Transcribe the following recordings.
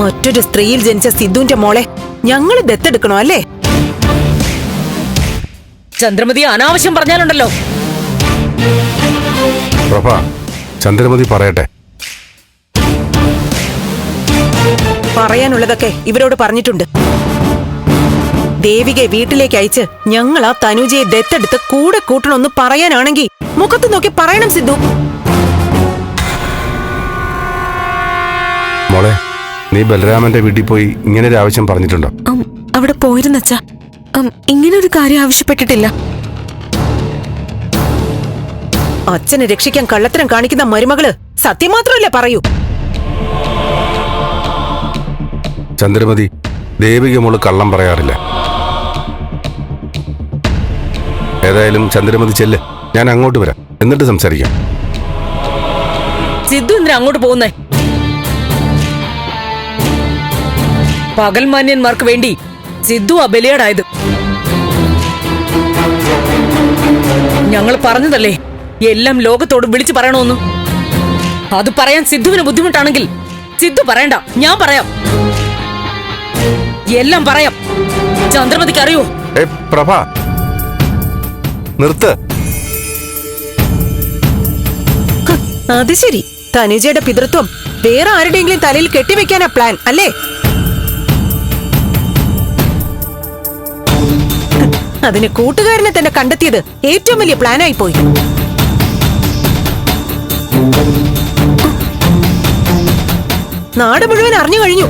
മറ്റൊരു സ്ത്രീയിൽ ജനിച്ച സിദ്ധുവിന്റെ മോളെ ഞങ്ങള് ദത്തെടുക്കണോ അല്ലേ? ചന്ദ്രമതി അനാവശ്യം പറഞ്ഞാലുണ്ടല്ലോ. പ്രഭ, ചന്ദ്രമതി പറയട്ടെ. പറയാനുള്ളതൊക്കെ ഇവരോട് പറഞ്ഞിട്ടുണ്ട്. ദേവികയെ വീട്ടിലേക്ക് അയച്ച് ഞങ്ങൾ ആ തനുജയെ ദത്തെടുത്ത് കൂടെ കൂട്ടണമെന്ന് പറയാനാണെങ്കിൽ മുഖത്ത് നോക്കി പറയണം സിദ്ധു. മോളെ, നീ ബലരാമന്റെ വീട്ടിൽ പോയി ഇങ്ങനെ ഒരു ആവശ്യം പറഞ്ഞിട്ടുണ്ടോ? അവിടെ പോയിരുന്നച്ചാ, ഇങ്ങനെ ഒരു കാര്യം ആവശ്യപ്പെട്ടിട്ടില്ല. അച്ഛനെ രക്ഷിക്കാൻ കള്ളത്തരം കാണിക്കുന്ന മരുമകള് സത്യം മാത്രമല്ലേ പറയൂ. ചന്ദ്രമതി, ദേവിക മോള് കള്ളം പറയാറില്ല. ഏതായാലും ചന്ദ്രമതി ചെല്ല്, ഞാൻ അങ്ങോട്ട് വരാം, എന്നിട്ട് സംസാരിക്കാം. സിദ്ധു എന്തിനാ അങ്ങോട്ട് പോകുന്നേ? പകൽമാന്യന്മാർക്ക് വേണ്ടി സിദ്ധു ബലിയാടായത്. ഞങ്ങൾ പറഞ്ഞതല്ലേ എല്ലാം ലോകത്തോട് വിളിച്ചു പറയണമെന്ന്. അത് പറയാൻ സിദ്ധുവിന് ബുദ്ധിമുട്ടാണെങ്കിൽ സിദ്ധു പറയണ്ട, ഞാൻ പറയാം. എല്ലാം പറയാം. ചന്ദ്രമതിക്ക് അറിയോ? പ്രഭ, നിർത്ത്. അത് ശരി, തനുജയുടെ പിതൃത്വം വേറെ ആരുടെയെങ്കിലും തലയിൽ കെട്ടിവെക്കാനാ പ്ലാൻ അല്ലേ? അതിന് കൂട്ടുകാരനെ തന്നെ കണ്ടെത്തിയത് ഏറ്റവും വലിയ പ്ലാനായി പോയി. നാട് മുഴുവൻ അറിഞ്ഞു കഴിഞ്ഞു.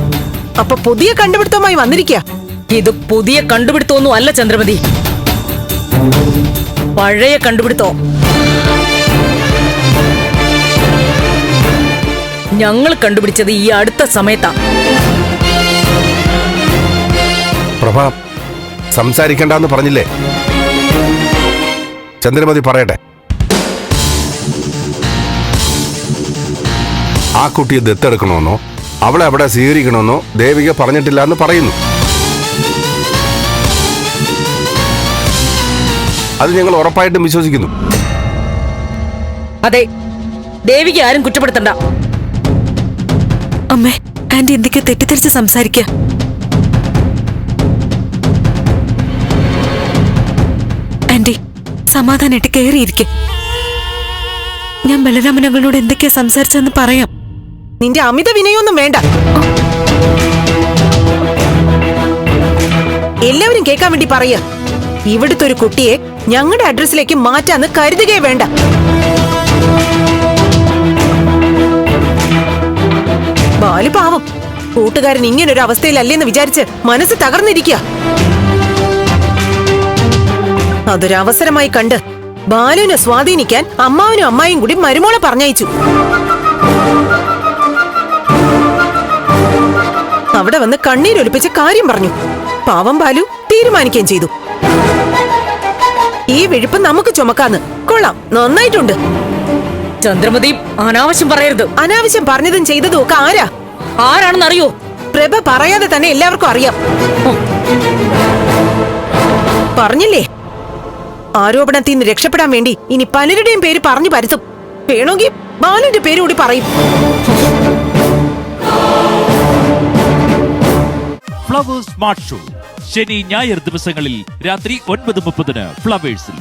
അപ്പൊ പുതിയ കണ്ടുപിടുത്തവുമായി വന്നിരിക്കുക. ഇത് പുതിയ കണ്ടുപിടുത്തമൊന്നും അല്ല ചന്ദ്രമതി, പഴയ കണ്ടുപിടുത്തോ. ഞങ്ങൾ കണ്ടുപിടിച്ചത് ഈ അടുത്ത സമയത്താ. പ്രഭ, സംസാരിക്കണ്ടെന്ന് പറഞ്ഞില്ലേ? ചന്ദ്രമതി പറയട്ടെ. ആ കുട്ടിയെ ദത്തെടുക്കണമെന്നോ അവളെ അവിടെ സ്വീകരിക്കണമെന്നോ ദേവിക പറഞ്ഞിട്ടില്ല എന്ന് പറയുന്നു. അത് ഞങ്ങൾ ഉറപ്പായിട്ടും വിശ്വസിക്കുന്നു. അതെ, ദേവിക ആരും കുറ്റപ്പെടുത്തണ്ട. അമ്മേ, ആന്റി എന്തൊക്കെയോ തെറ്റിദ്ധരിച്ച് സംസാരിക്കുക. ആന്റി, സമാധാനായിട്ട് കയറിയിരിക്കെ. ഞാൻ ബലരാമനങ്ങളോട് എന്തൊക്കെയാ സംസാരിച്ചെന്ന് പറയാം. നിന്റെ അമിത വിനയൊന്നും വേണ്ട. എല്ലാവരും കേൾക്കാൻ വേണ്ടി പറയാ. ഇവിടുത്തെ ഒരു കുട്ടിയെ ഞങ്ങളുടെ അഡ്രസ്സിലേക്ക് മാറ്റാന്ന് കരുതുകയേ വേണ്ട. ബാലു പാവം, കൂട്ടുകാരൻ ഇങ്ങനൊരു അവസ്ഥയിലല്ലേന്ന് വിചാരിച്ച് മനസ്സ് തകർന്നിരിക്കുക. അതൊരവസരമായി കണ്ട് ബാലുവിനെ സ്വാധീനിക്കാൻ അമ്മാവനും അമ്മായും കൂടി മരുമോളെ പറഞ്ഞയച്ചു. അവിടെ വന്ന് കണ്ണീരൊലിപ്പിച്ച് കാര്യം പറഞ്ഞു. പാവം ബാലു തീരുമാനിക്കുകയും ചെയ്തു. ഈ വിഴുപ്പ് നമുക്ക് ചുമക്കാന്ന്. കൊള്ളാം, നന്നായിട്ടുണ്ട്. ചന്ദ്രമതി അനാവശ്യം പറയരുത്. അനാവശ്യം പറഞ്ഞതും ചെയ്തതും ഒക്കെ ആരാണെന്നറിയോ? പ്രഭ പറയാതെ തന്നെ എല്ലാവർക്കും അറിയാം. പറഞ്ഞില്ലേ, ആരോപണത്തിൽ നിന്ന് രക്ഷപ്പെടാൻ വേണ്ടി ഇനി പലരുടെയും പേര് പറഞ്ഞു പരത്തും. വേണമെങ്കിൽ ബാലുവിന്റെ പേര് കൂടി പറയും. ഫ്ലവേഴ്സ് സ്മാർട്ട് ഷോ ശനി ഞായർ ദിവസങ്ങളിൽ രാത്രി 9:30 ഫ്ലവേഴ്സിൽ.